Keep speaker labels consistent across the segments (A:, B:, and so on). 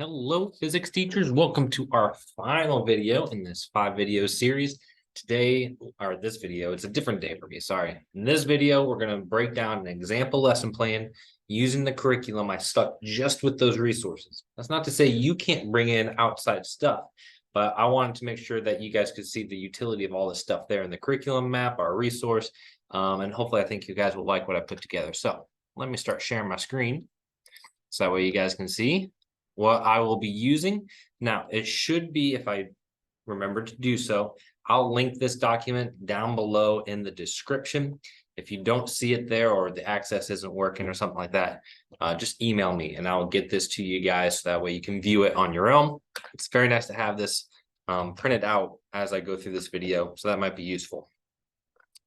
A: Hello, physics teachers. Welcome to our final video in this 5-video series. Today, or this video, it's a different day for me, sorry. In this video, we're going to break down an example lesson plan using the curriculum I stuck just with those resources. That's not to say you can't bring in outside stuff, but I wanted to make sure that you guys could see the utility of all this stuff there in the curriculum map, our resource, and hopefully I think you guys will like what I put together. So let me start sharing my screen so that way you guys can see what I will be using. Now, it should be, if I remember to do so, I'll link this document down below in the description. If you don't see it there or the access isn't working or something like that, just email me and I'll get this to you guys so that way you can view it on your own. It's very nice to have this printed out as I go through this video, so that might be useful.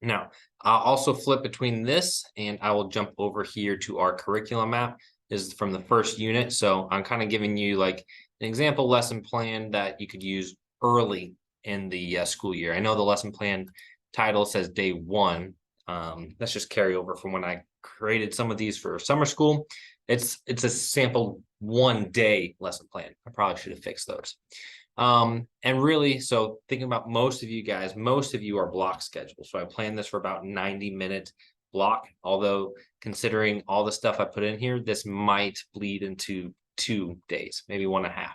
A: Now, I'll also flip between this and I will jump over here to our curriculum map. This is from the first unit. So I'm kind of giving you like an example lesson plan that you could use early in the school year. I know the lesson plan title says day 1. That's just carryover from when I created some of these for summer school. It's a sample 1-day lesson plan. I probably should have fixed those. And really, so thinking about most of you guys, most of you are block scheduled. So I planned this for about 90-minute block, although considering all the stuff I put in here, this might bleed into 2 days, maybe 1.5.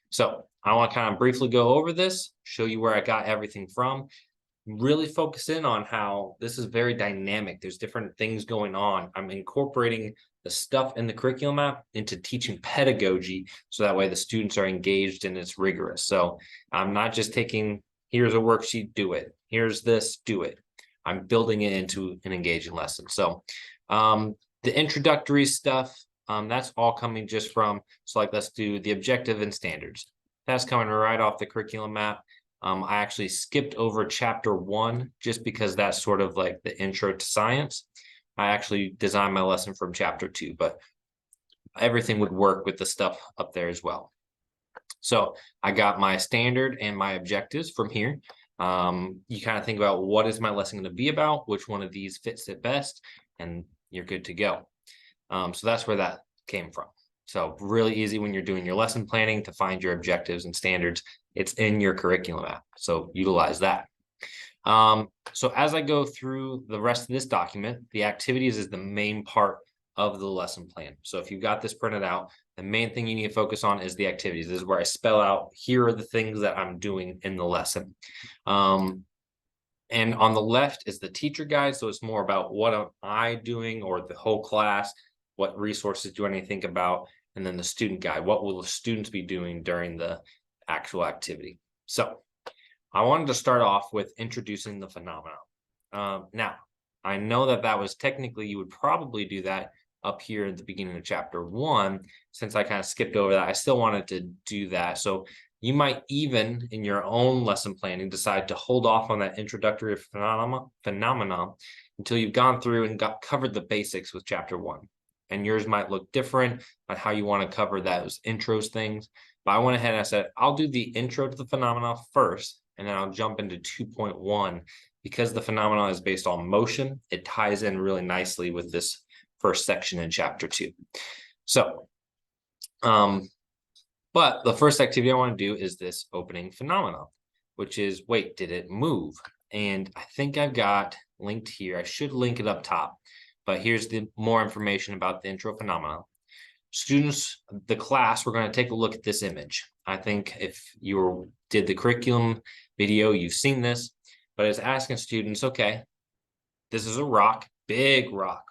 A: So I want to kind of briefly go over this, show you where I got everything from, really focus in on how this is very dynamic. There's different things going on. I'm incorporating the stuff in the curriculum map into teaching pedagogy, so that way the students are engaged and it's rigorous. So I'm not just taking, here's a worksheet, do it. Here's this, do it. I'm building it into an engaging lesson. So the introductory stuff, that's all coming just from, so like let's do the objective and standards. That's coming right off the curriculum map. I actually skipped over chapter 1 just because that's sort of like the intro to science. I actually designed my lesson from chapter 2, but everything would work with the stuff up there as well. So I got my standard and my objectives from here. You kind of think about what is my lesson going to be about, which one of these fits it best, and you're good to go. So that's where that came from. So really easy when you're doing your lesson planning to find your objectives and standards. It's in your curriculum app, so utilize that. So as I go through the rest of this document, the activities is the main part of the lesson plan. So if you've got this printed out, the main thing you need to focus on is the activities. This is where I spell out, here are the things that I'm doing in the lesson. And on the left is the teacher guide. So it's more about what am I doing, or the whole class, what resources do I need to think about? And then the student guide, what will the students be doing during the actual activity? So I wanted to start off with introducing the phenomenon. Now, I know that was technically, you would probably do that up here at the beginning of chapter 1. Since I kind of skipped over that, I still wanted to do that. So you might even, in your own lesson planning, decide to hold off on that introductory phenomenon until you've gone through and covered the basics with chapter 1. And yours might look different on how you want to cover those intros things. But I went ahead and I said, I'll do the intro to the phenomena first, and then I'll jump into 2.1. Because the phenomenon is based on motion, it ties in really nicely with this first section in chapter 2. So, but the first activity I want to do is this opening phenomenon, which is, wait, did it move? And I think I've got linked here. I should link it up top, but here's the more information about the intro phenomenon. Students, the class, we're going to take a look at this image. I think if you did the curriculum video, you've seen this, but it's asking students, okay, this is a rock, big rock,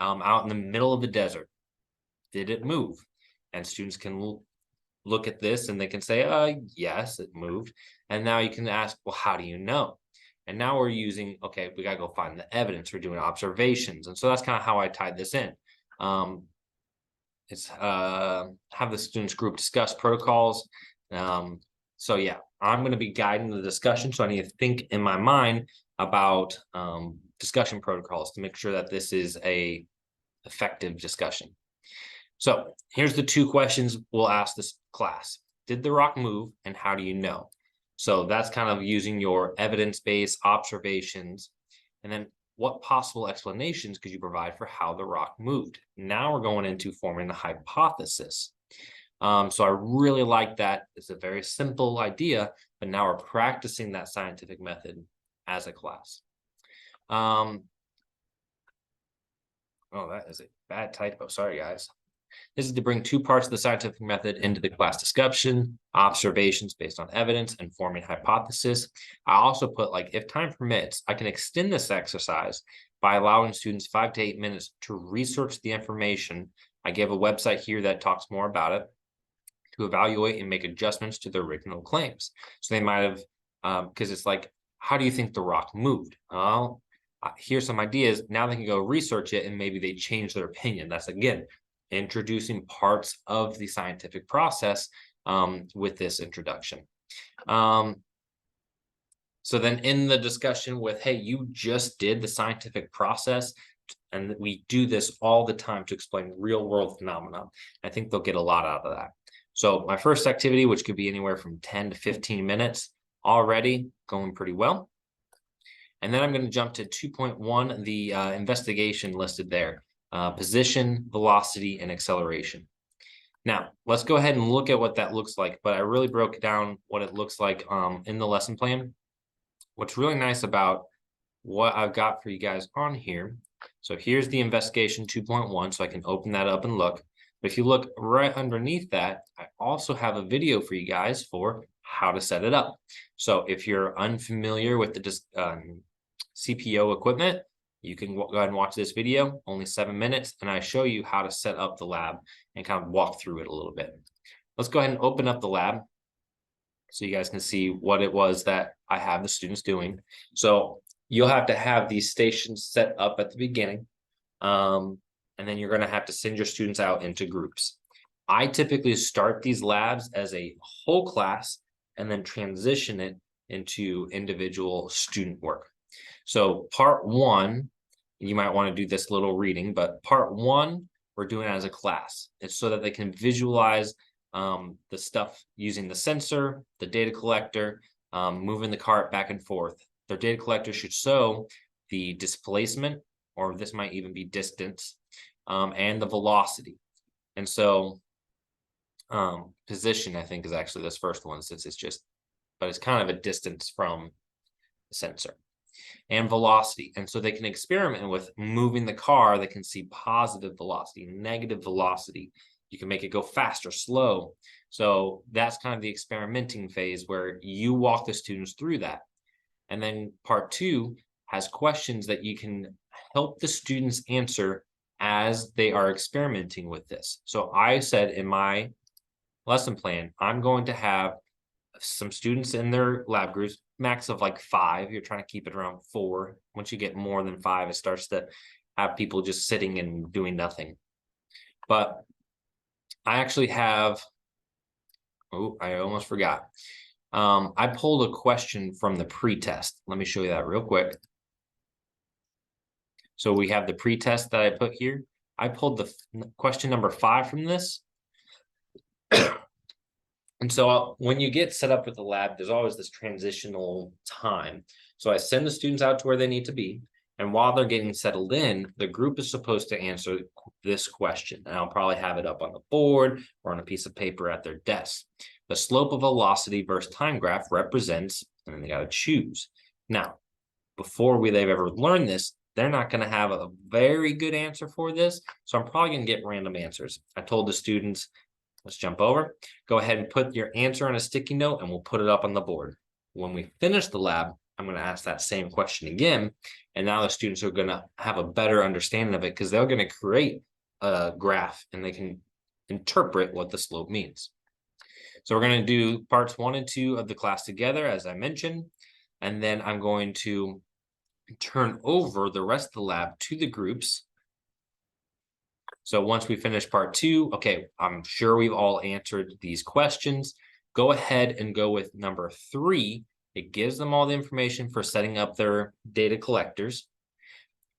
A: out in the middle of the desert. Did it move? And students can look at this and they can say, yes, it moved. And now you can ask, well, how do you know? And now we're using, okay, we got to go find the evidence. We're doing observations. And so that's kind of how I tied this in. It's have the students group discuss protocols. So yeah, I'm going to be guiding the discussion. So I need to think in my mind about discussion protocols to make sure that this is a effective discussion. So here's the 2 questions we'll ask this class. Did the rock move, and how do you know? So that's kind of using your evidence-based observations. And then what possible explanations could you provide for how the rock moved? Now we're going into forming the hypothesis. So I really like that. It's a very simple idea, but now we're practicing that scientific method as a class. Oh, that is a bad typo. Sorry, guys. This is to bring two parts of the scientific method into the class discussion: observations based on evidence and forming hypothesis. I also put, like, if time permits, I can extend this exercise by allowing students 5 to 8 minutes to research the information. I give a website here that talks more about it, to evaluate and make adjustments to their original claims. So they might have, because it's like, how do you think the rock moved? Well, here's some ideas. Now they can go research it and maybe they change their opinion. That's, again, introducing parts of the scientific process with this introduction. So then in the discussion with, hey, you just did the scientific process, and we do this all the time to explain real world phenomena. I think they'll get a lot out of that. So my first activity, which could be anywhere from 10 to 15 minutes, already going pretty well. And then I'm going to jump to 2.1, the investigation listed there, position, velocity, and acceleration. Now, let's go ahead and look at what that looks like, but I really broke down what it looks like in the lesson plan. What's really nice about what I've got for you guys on here, so here's the investigation 2.1, so I can open that up and look. But if you look right underneath that, I also have a video for you guys for how to set it up. So if you're unfamiliar with the CPO equipment, you can go ahead and watch this video, only 7 minutes, and I show you how to set up the lab and kind of walk through it a little bit. Let's go ahead and open up the lab so you guys can see what it was that I have the students doing. So you'll have to have these stations set up at the beginning. And then you're going to have to send your students out into groups. I typically start these labs as a whole class and then transition it into individual student work. So part one, you might want to do this little reading, but part one, we're doing it as a class. It's so that they can visualize the stuff using the sensor, the data collector, moving the cart back and forth. Their data collector should show the displacement, or this might even be distance, and the velocity. And so position, I think, is actually this first one, since it's just, but it's kind of a distance from the sensor, and velocity. And so they can experiment with moving the car. They can see positive velocity, negative velocity. You can make it go fast or slow. So that's kind of the experimenting phase where you walk the students through that. And then part two has questions that you can help the students answer as they are experimenting with this. So I said in my lesson plan, I'm going to have some students in their lab groups, max of like 5. You're trying to keep it around 4. Once you get more than 5, it starts to have people just sitting and doing nothing. But I actually have, oh, I almost forgot. I pulled a question from the pretest. Let me show you that real quick. So we have the pretest that I put here. I pulled the question number 5 from this. And so when you get set up with the lab, there's always this transitional time. So I send the students out to where they need to be. And while they're getting settled in, the group is supposed to answer this question. And I'll probably have it up on the board or on a piece of paper at their desk. The slope of velocity versus time graph represents, and then they got to choose. Now, before they've ever learned this, they're not going to have a very good answer for this. So I'm probably going to get random answers. I told the students, let's jump over. Go ahead and put your answer on a sticky note and we'll put it up on the board. When we finish the lab, I'm going to ask that same question again. And now the students are going to have a better understanding of it because they're going to create a graph and they can interpret what the slope means. So we're going to do parts 1 and 2 of the class together, as I mentioned. And then I'm going to turn over the rest of the lab to the groups. So once we finish part 2, okay, I'm sure we've all answered these questions. Go ahead and go with number 3. It gives them all the information for setting up their data collectors.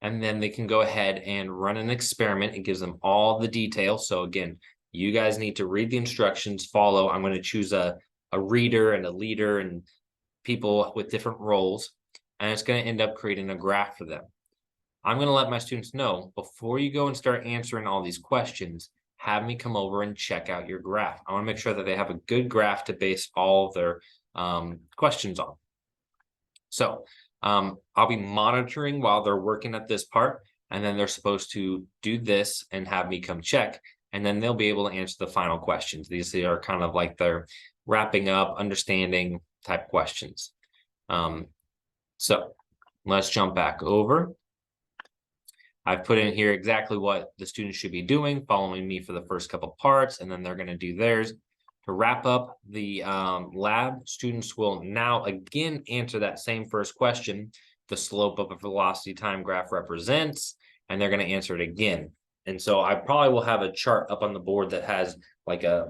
A: And then they can go ahead and run an experiment. It gives them all the details. So again, you guys need to read the instructions, follow. I'm going to choose a reader and a leader and people with different roles. And it's going to end up creating a graph for them. I'm going to let my students know, before you go and start answering all these questions, have me come over and check out your graph. I want to make sure that they have a good graph to base all of their questions on. So I'll be monitoring while they're working at this part, and then they're supposed to do this and have me come check, and then they'll be able to answer the final questions. These are kind of like their wrapping up, understanding type questions. So let's jump back over. I've put in here exactly what the students should be doing, following me for the first couple parts, and then they're going to do theirs. To wrap up the lab, students will now again answer that same first question, the slope of a velocity time graph represents, and they're going to answer it again. And so I probably will have a chart up on the board that has like a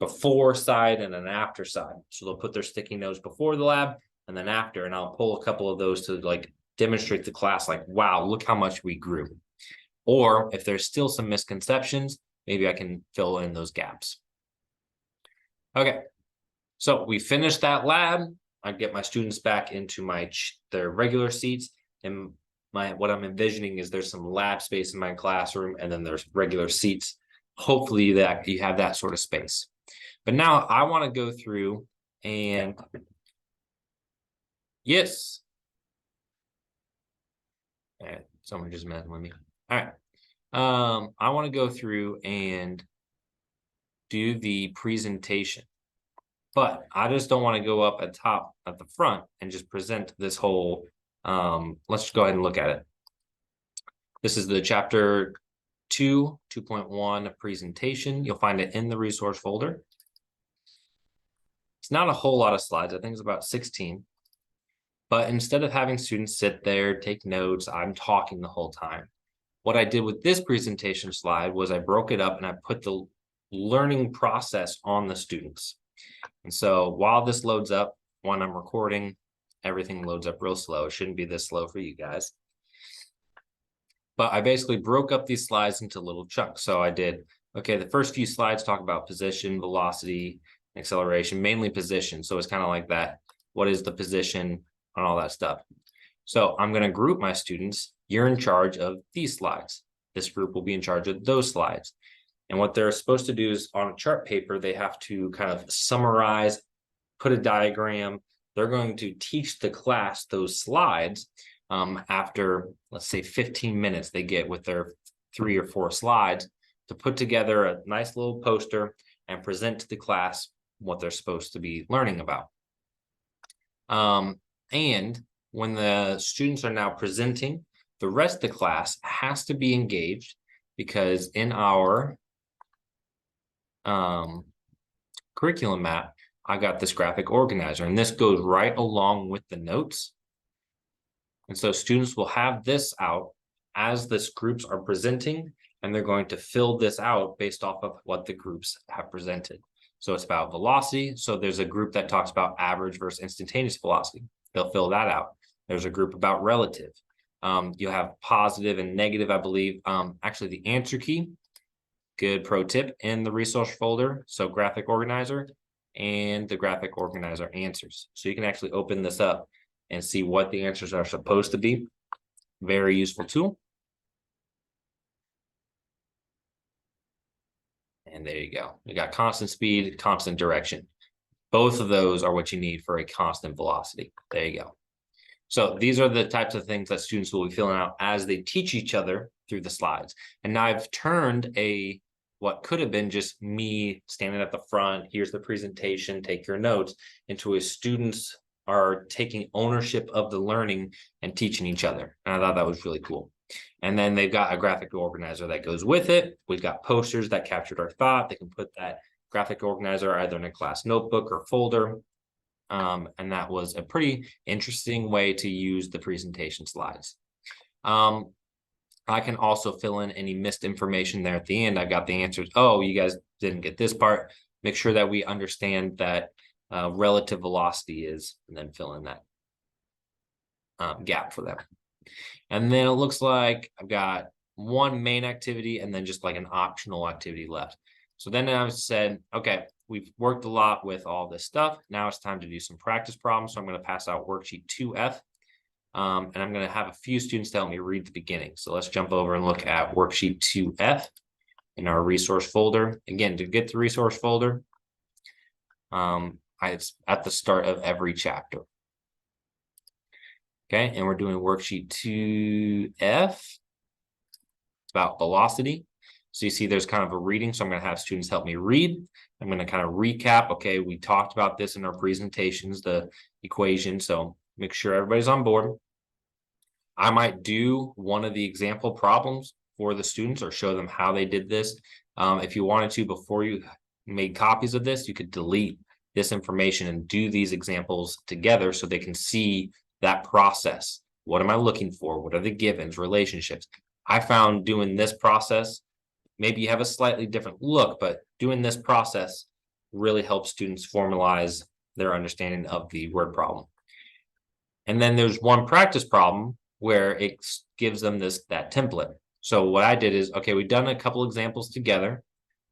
A: before side and an after side. So they'll put their sticky notes before the lab and then after, and I'll pull a couple of those to like demonstrate to class, like, wow, look how much we grew. Or if there's still some misconceptions, maybe I can fill in those gaps. Okay, so we finished that lab. I get my students back into their regular seats, and what I'm envisioning is there's some lab space in my classroom, and then there's regular seats. Hopefully that you have that sort of space. But now I want to go through and yes. All right, someone just messing with me. All right. I want to go through and do the presentation, but I just don't want to go up at the front and just present this whole, let's go ahead and look at it. This is the chapter 2.1 presentation. You'll find it in the resource folder. It's not a whole lot of slides. I think it's about 16. But instead of having students sit there, take notes, I'm talking the whole time. What I did with this presentation slide was I broke it up and I put the learning process on the students. And so while this loads up, when I'm recording, everything loads up real slow. It shouldn't be this slow for you guys. But I basically broke up these slides into little chunks. So I did, okay, the first few slides talk about position, velocity, acceleration, mainly position. So it's kind of like that. What is the position and all that stuff? So I'm going to group my students. You're in charge of these slides. This group will be in charge of those slides. And what they're supposed to do is on a chart paper, they have to kind of summarize, put a diagram. They're going to teach the class those slides after, let's say, 15 minutes they get with their 3 or 4 slides to put together a nice little poster and present to the class what they're supposed to be learning about. And when the students are now presenting, the rest of the class has to be engaged, because in our curriculum map, I got this graphic organizer, and this goes right along with the notes. And so students will have this out as this groups are presenting, and they're going to fill this out based off of what the groups have presented. So it's about velocity. So there's a group that talks about average versus instantaneous velocity. They'll fill that out. There's a group about relative. You'll have positive and negative, I believe. Actually, the answer key, good pro tip in the resource folder. So graphic organizer and the graphic organizer answers. So you can actually open this up and see what the answers are supposed to be. Very useful tool. And there you go. We got constant speed, constant direction. Both of those are what you need for a constant velocity. There you go. So these are the types of things that students will be filling out as they teach each other through the slides. And now I've turned what could have been just me standing at the front, here's the presentation, take your notes, into a students are taking ownership of the learning and teaching each other. And I thought that was really cool. And then they've got a graphic organizer that goes with it. We've got posters that captured our thought. They can put that graphic organizer either in a class notebook or folder. And that was a pretty interesting way to use the presentation slides. I can also fill in any missed information there at the end. I've got the answers. Oh, you guys didn't get this part. Make sure that we understand that relative velocity is, and then fill in that gap for them. And then it looks like I've got one main activity and then just like an optional activity left. So then I said, okay, we've worked a lot with all this stuff. Now it's time to do some practice problems. So I'm going to pass out worksheet 2F. And I'm going to have a few students to help me read the beginning. So let's jump over and look at worksheet 2F. in our resource folder. Again, to get the resource folder, it's at the start of every chapter. Okay, and we're doing worksheet 2F. It's about velocity. So you see there's kind of a reading. So I'm going to have students help me read. I'm going to kind of recap. Okay, we talked about this in our presentations, the equation. So make sure everybody's on board. I might do one of the example problems for the students or show them how they did this. If you wanted to, before you made copies of this, you could delete this information and do these examples together so they can see that process. What am I looking for? What are the givens, relationships? I found doing this process, maybe you have a slightly different look, but doing this process really helps students formalize their understanding of the word problem. And then there's one practice problem where it gives them that template. So what I did is, okay, we've done a couple examples together,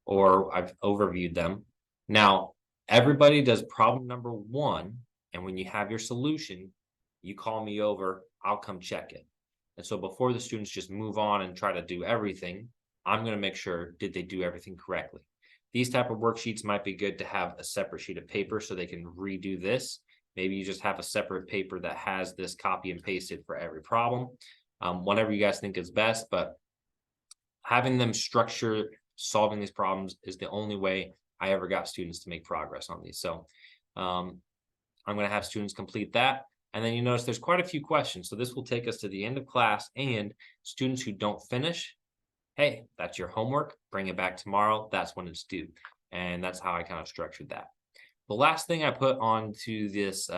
A: or I've overviewed them. Now, everybody does problem number 1, and when you have your solution, you call me over, I'll come check it. And so before the students just move on and try to do everything, I'm going to make sure, did they do everything correctly? These type of worksheets might be good to have a separate sheet of paper so they can redo this. Maybe you just have a separate paper that has this copy and pasted for every problem. Whatever you guys think is best, but having them structure solving these problems is the only way I ever got students to make progress on these. So I'm going to have students complete that. And then you notice there's quite a few questions. So this will take us to the end of class, and students who don't finish, hey, that's your homework. Bring it back tomorrow. That's when it's due. And that's how I kind of structured that. The last thing I put onto this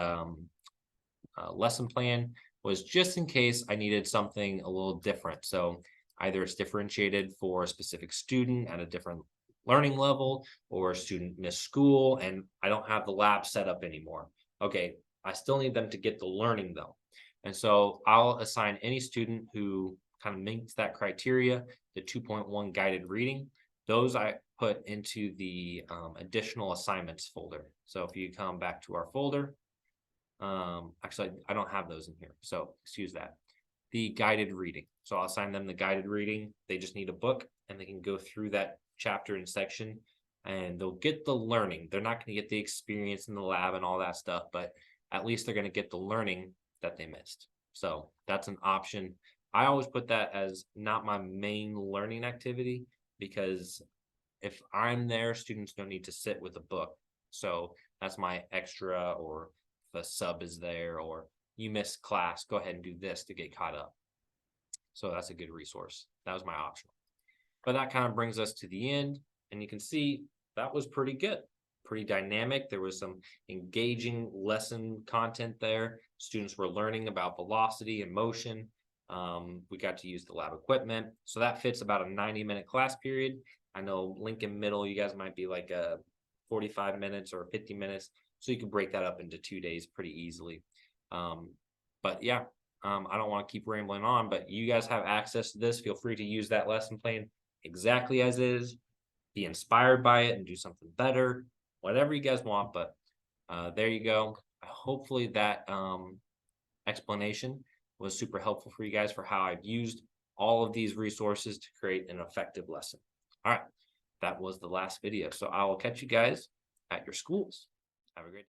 A: lesson plan was just in case I needed something a little different. So either it's differentiated for a specific student at a different learning level, or a student missed school and I don't have the lab set up anymore. Okay, I still need them to get the learning though. And so I'll assign any student who kind of meets that criteria, the 2.1 guided reading. Those I put into the additional assignments folder. So if you come back to our folder, actually, I don't have those in here, so excuse that. The guided reading. So I'll assign them the guided reading. They just need a book and they can go through that chapter and section and they'll get the learning. They're not going to get the experience in the lab and all that stuff, but at least they're going to get the learning that they missed. So that's an option. I always put that as not my main learning activity because if I'm there, students don't need to sit with a book. So that's my extra, or if a sub is there or you missed class, go ahead and do this to get caught up. So that's a good resource. That was my optional. But that kind of brings us to the end. And you can see that was pretty good, pretty dynamic. There was some engaging lesson content there. Students were learning about velocity and motion. We got to use the lab equipment. So that fits about a 90-minute class period. I know Lincoln Middle, you guys might be like 45 minutes or 50 minutes. So you can break that up into 2 days pretty easily. But yeah, I don't want to keep rambling on, but you guys have access to this. Feel free to use that lesson plan exactly as is, be inspired by it and do something better, whatever you guys want. But there you go. Hopefully that explanation was super helpful for you guys for how I've used all of these resources to create an effective lesson. All right, that was the last video. So I will catch you guys at your schools. Have a great day.